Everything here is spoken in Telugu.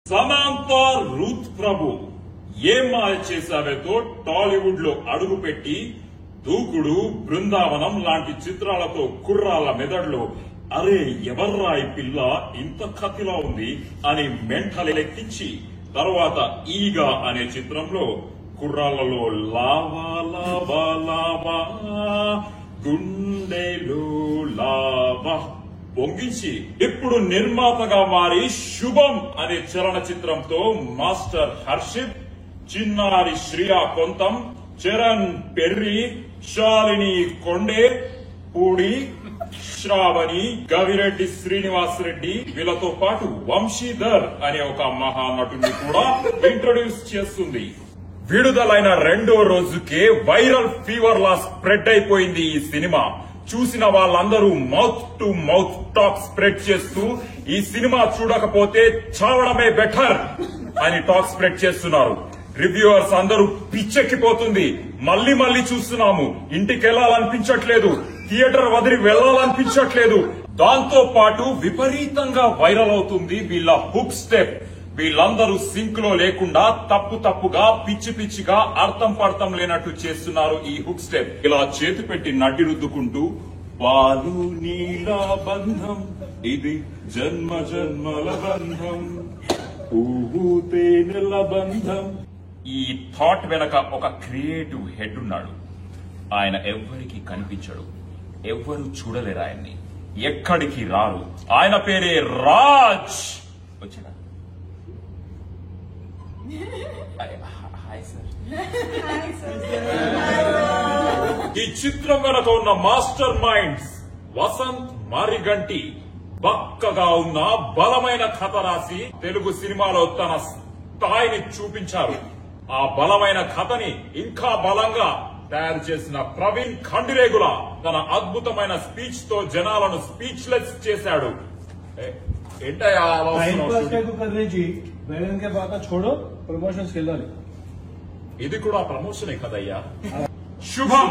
సమాంతా రూత్ ప్రభు ఏం మాయ చేశావేతో టాలీవుడ్ లో అడుగుపెట్టి దూకుడు, బృందావనం లాంటి చిత్రాలతో కుర్రాళ్ల మెదడులో అరే ఎవర్రా ఈ పిల్ల ఇంత కత్తిలా ఉంది అని మెంటలెక్కించి తర్వాత ఈగా అనే చిత్రంలో కుర్రాళ్లలో లావా లావా లావా గుండెలో లావా పొంగించి ఇప్పుడు నిర్మాతగా మారి శుభం అనే చలనచిత్రంతో మాస్టర్ హర్షిత్, చిన్నారి శ్రియా కొంతం, చరణ్ పెర్రి, శాలిని కొండే, పూడి శ్రావణి, గవిరెడ్డి శ్రీనివాస్ రెడ్డి వీళ్ళతో పాటు వంశీధర్ అనే ఒక మహానటుడిని కూడా ఇంట్రొడ్యూస్ చేస్తుంది. విడుదలైన రెండో రోజుకే వైరల్ ఫీవర్ లా స్ప్రెడ్ అయిపోయింది ఈ సినిమా. చూసిన వాళ్ళందరూ mouth to mouth talk spread చేస్తూ ఈ సినిమా చూడకపోతే చావడమే బెటర్ అని టాక్ స్ప్రెడ్ చేస్తున్నారు. రివ్యూవర్స్ అందరూ పిచ్చెక్కిపోతుంది, మళ్లీ మళ్లీ చూస్తున్నాము, ఇంటికి వెళ్లాలనిపించట్లేదు, థియేటర్ వదిలి వెళ్లాలనిపించట్లేదు. దాంతో పాటు విపరీతంగా వైరల్ అవుతుంది వీళ్ళ హుక్ స్టెప్. వీళ్ళందరూ సింక్ లో లేకుండా తప్పు తప్పుగా పిచ్చి పిచ్చిగా అర్థం పర్థం లేనట్టు చేస్తున్నారు ఈ హుక్ స్టెప్. ఇలా చేతి పెట్టి నడ్డి రుద్దుకుంటూ పాలు నీల బంధం ఇది జన్మ జన్మల బంధం, పువ్వు తేనెల బంధం. ఈ థాట్ వెనక ఒక క్రియేటివ్ హెడ్ ఉన్నాడు. ఆయన ఎవ్వరికి కనిపించడు, ఎవ్వరు చూడలేరు ఆయన్ని, ఎక్కడికి రారు. ఆయన పేరే రాజ్. వచ్చినా ఈ చిత్రం వెనక ఉన్న మాస్టర్ మైండ్స్ వసంత్ మారిగంటి బక్కగా ఉన్న బలమైన కథ రాసి తెలుగు సినిమాలో తన స్థాయిని చూపించారు. ఆ బలమైన కథని ఇంకా బలంగా తయారు చేసిన ప్రవీణ్ ఖండిరేగుల తన అద్భుతమైన స్పీచ్ తో జనాలను స్పీచ్లెస్ చేశాడు. ఇది కూడా ప్రమోషనే కదయ్యా. శుభం.